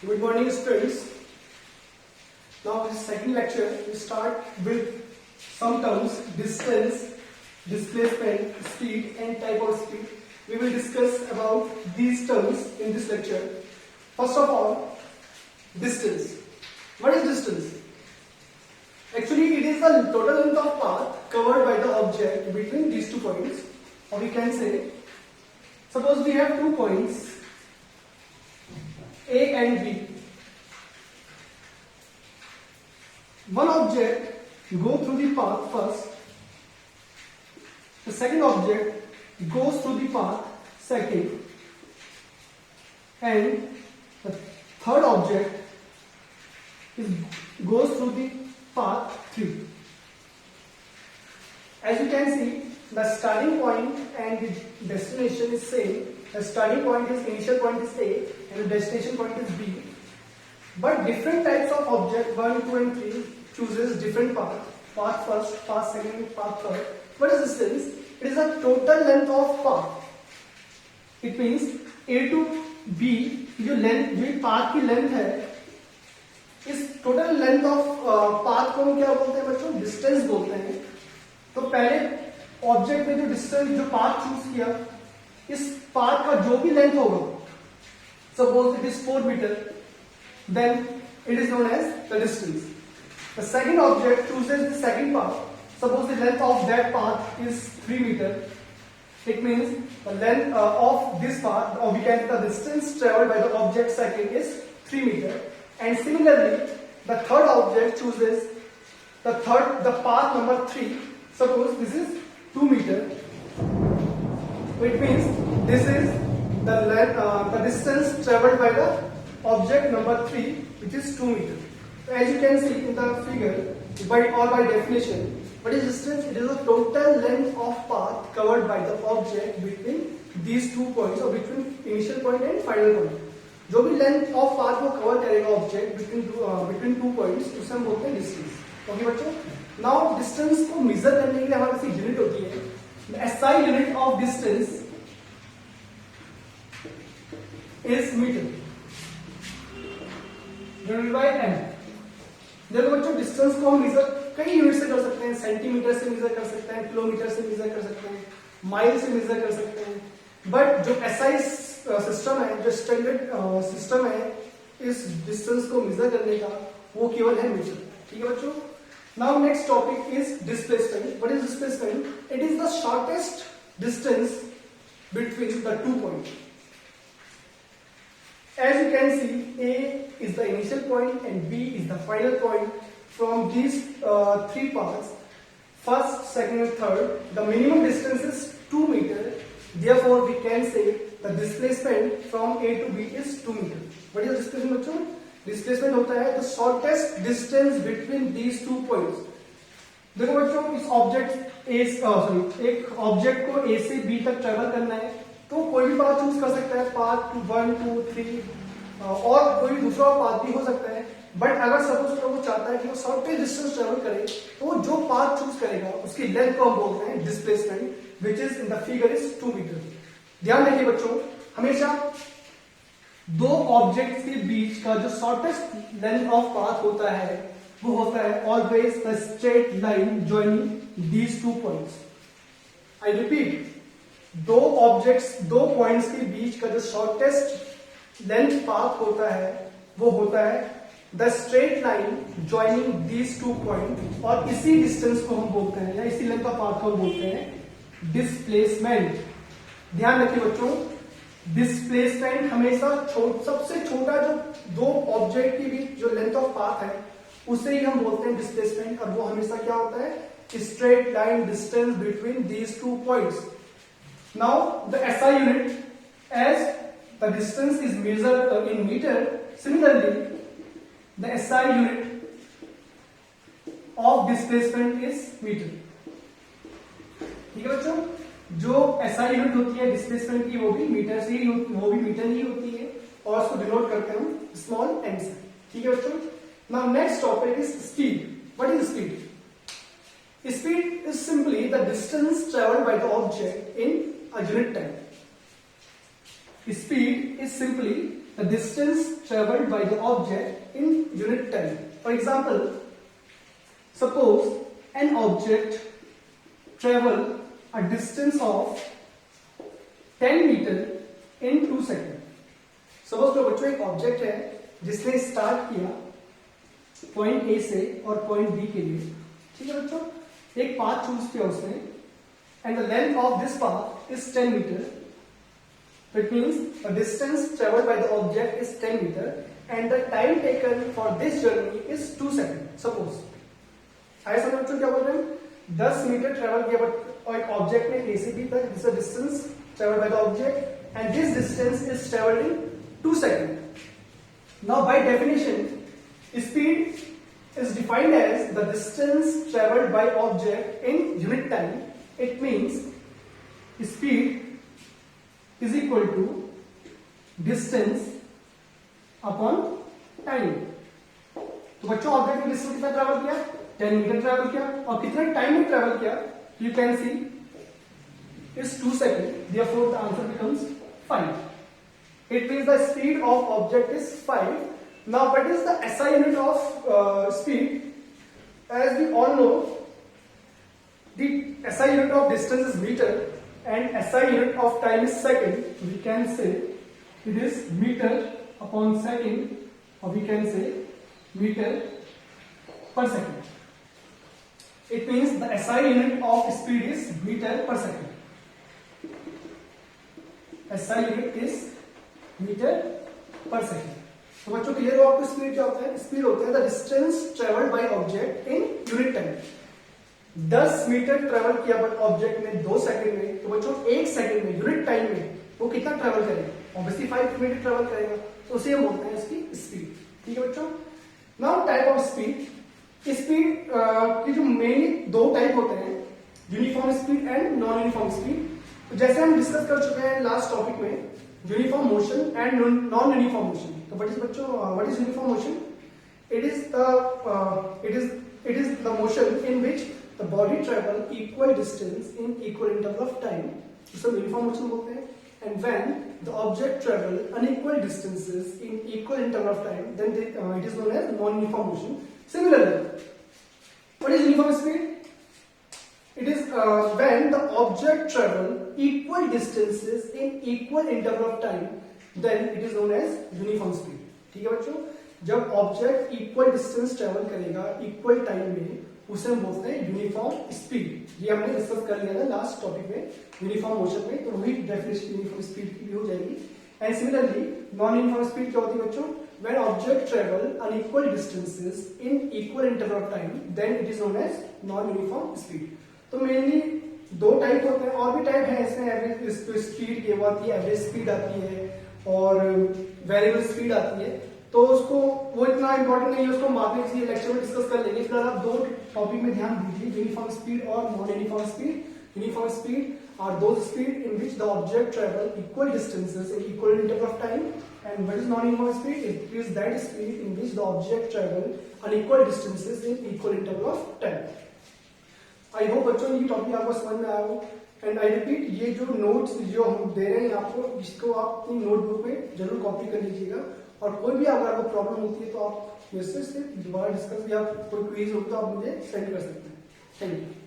Good morning, students. Now, this second lecture, we start with some terms: distance, displacement, speed, and type of speed. We will discuss about these terms in this lecture. First of all, distance. What is distance? Actually, it is the total length of path covered by the object between these 2 points. Or we can say, suppose we have 2 points A and B. One object go through the path first. The second object goes through the path second. And the third object goes through the path 3. As you can see, the starting point and the destination is same. The starting point is, initial point is A and the destination point is B. But different types of object 1, 2 and 3 chooses different path. Path first, path second, path third. What is distance? It is the total length of path. It means A to B जो length, जो path की length है, इस total length of path को हम क्या बोलते हैं बच्चों? Distance बोलते हैं. तो पहले ऑब्जेक्ट में जो डिस्टेंस, जो पाथ चूज किया, इस पाथ का जो भी लेंथ होगा, suppose it is 4 metre, then it is known as the distance. The second object chooses the second path, suppose the length of that path is 3 metre. It means the length of this path, और we can the distance travelled by the object second is 3 metre. And similarly the third object chooses the path number 3. Suppose this is 2 meter. It means this is the length, the distance traveled by the object number 3, which is 2 meter. So as you can see in the figure, by definition, what is distance? It is the total length of path covered by the object between these 2 points, or between initial point and final point. जो भी length of path को cover करेगा object between 2 points, उसे हम बोलते हैं distance. Okay बच्चों, now distance को मेजर करने के लिए हमारे पास यूनिट होती है. SI unit of distance is metre divided by M. देखो बच्चों, डिस्टेंस को हम मेजर कई यूनिट से कर सकते हैं. सेंटीमीटर से मेजर कर सकते हैं, किलोमीटर से मेजर कर सकते हैं, माइल से मेजर कर सकते हैं. बट जो एसआई सिस्टम है, जो स्टैंडर्ड सिस्टम है इस डिस्टेंस को मेजर करने का, वो केवल है मीटर. ठीक है बच्चों. Now next topic is displacement. What is displacement? It is the shortest distance between the 2 points. As you can see, A is the initial point and B is the final point. From these 3 paths, first, second and third, the minimum distance is 2 meter. Therefore, we can say the displacement from A to B is 2 meter. What is displacement बच्चों? Displacement होता है the shortest distance between these 2 points. देखो बच्चों, इस object एक object को ए से B तक ट्रेवल करना है, तो कोई भी पाथ चूज कर सकता है, पाथ 1, 2, 3, और कोई दूसरा पाथ भी हो सकता है. बट अगर सपोज वो चाहता है कि वो शॉर्टेस्ट डिस्टेंस ट्रेवल करे, तो जो पाथ चूज करेगा उसकी लेंथ को हम बोलते हैं displacement, which is in the figure is 2 metre. ध्यान रखिए बच्चों, हमेशा 2 ऑब्जेक्ट्स के बीच का जो शॉर्टेस्ट लेंथ ऑफ पाथ होता है, वो होता है always the straight line joining these 2 points. I repeat, 2 objects, 2 points के बीच का जो शॉर्टेस्ट लेंथ पाथ होता है, वो होता है the straight line joining these 2 point. और इसी डिस्टेंस को हम बोलते हैं, या इसी लेंथ ऑफ पाथ को हम बोलते हैं डिस्प्लेसमेंट. ध्यान रखिए बच्चों, डिस्प्लेसमेंट हमेशा सबसे छोटा जो 2 ऑब्जेक्ट के बीच जो लेंथ ऑफ पाथ है, उसे ही हम बोलते हैं डिस्प्लेसमेंट. और वो हमेशा क्या होता है? Straight line distance between these 2 points. Now the SI unit, as the distance is measured in metre, similarly the SI unit of displacement is metre. ठीक है बच्चों, जो एसआई यूनिट होती है डिस्प्लेसमेंट की, वो भी मीटर ही होती है, और उसको डिनोट करते हैं हम स्मॉल एम से. ठीक है बच्चों. Now next topic is speed. What is speed? Speed is simply the distance traveled by the object in a unit time. Speed is simply the distance traveled by the object in unit time. For example, suppose an object travel a distance of 10 meter in 2 seconds. Suppose तो बच्चों एक object है जिसने start किया point A से और point B के लिए, ठीक है बच्चों, एक पाथ चूज किया उसने and the length of this path is 10 metre. It means the distance traveled by the object is 10 meter and the time taken for this journey is 2 seconds. Suppose आए समझ बच्चों क्या बोल रहे हैं, 10 मीटर ट्रेवल किया और एक ऑब्जेक्ट ने ए से बी तक, this is distance travelled by the object and this distance is travelled in 2 seconds. Now by definition, speed is defined as the distance traveled by object in unit time. It means speed is equal to distance upon time. तो बच्चों object ने distance कितना travel किया, 10 metre travel किया और कितने time में travel किया, you can see is 2 seconds. Therefore the answer becomes 5. It means the speed of object is 5. Now what is the SI unit of speed? As we all know, the SI unit of distance is meter and SI unit of time is second. We can say it is meter upon second, or we can say meter per second. It means the SI unit of speed is meter per second. SI unit is metre per second. तो बच्चों clear हो आपको speed क्या होता है, speed होता है the distance travelled by object in unit time. 10 metre travel किया बट ऑब्जेक्ट ने 2 सेकंड में, तो बच्चों 1 सेकंड में यूनिट टाइम में वो कितना ट्रेवल करेगा, ऑब्वियसली 5 मीटर ट्रेवल करेगा, तो उसे हम बोलते हैं इसकी स्पीड. ठीक है बच्चों. Now type of speed. Speed की जो मेनली 2 टाइप होते हैं, uniform speed and non uniform speed. तो जैसे हम डिस्कस कर चुके हैं लास्ट टॉपिक में, uniform motion and non uniform motion. तो व्हाट इज बच्चों, what is uniform motion? It is the motion in which the body travel equal distance in equal interval of time. इसे uniform motion बोलते हैं. And when the object travel unequal distances in equal interval of time, then it is known as non uniform motion. Similarly, what is uniform speed? It is when the object travel equal distances in equal interval of time, then it is known as uniform speed. ठीक है बच्चों. जब object equal distance travel करेगा equal time में, उसे हम बोलते हैं यूनिफॉर्म स्पीड. ये हमने डिस्कस कर लिया था लास्ट टॉपिक में यूनिफॉर्म मोशन में, तो वही डेफिनेशन यूनिफॉर्म स्पीड की भी हो जाएगी. And similarly non uniform speed क्या होती है बच्चों? When object travel unequal distances in equal interval of time, then it is known as non-uniform speed. तो मेनली 2 टाइप होते हैं, और भी टाइप है इसमें. एवरेज स्पीड ये आती है, एवरेज स्पीड आती है और वेरिएबल स्पीड आती है. तो उसको वो इतना इंपॉर्टेंट नहीं है, उसको बाद में किसी लेक्चर में डिस्कस कर लेंगे. फिलहाल आप 2 टॉपिक में ध्यान दीजिए, यूनिफॉर्म स्पीड और non uniform speed. Uniform speed are those speed in which the object travel equal distances in equal interval of time. And what is non-uniform speed? It is that speed in which the object travel unequal distances in equal interval of time. I hope बच्चों ये topic आपको समझ में आया हो. And I repeat, ये जो notes जो हम दे रहे हैं आपको, इसको आप अपनी नोटबुक में जरूर कॉपी कर लीजिएगा. और कोई भी अगर आपको प्रॉब्लम होती है तो आप मेरे से दोबारा डिस्कस या कोई क्विज हो तो आप मुझे सेंड कर सकते हैं. Thank you.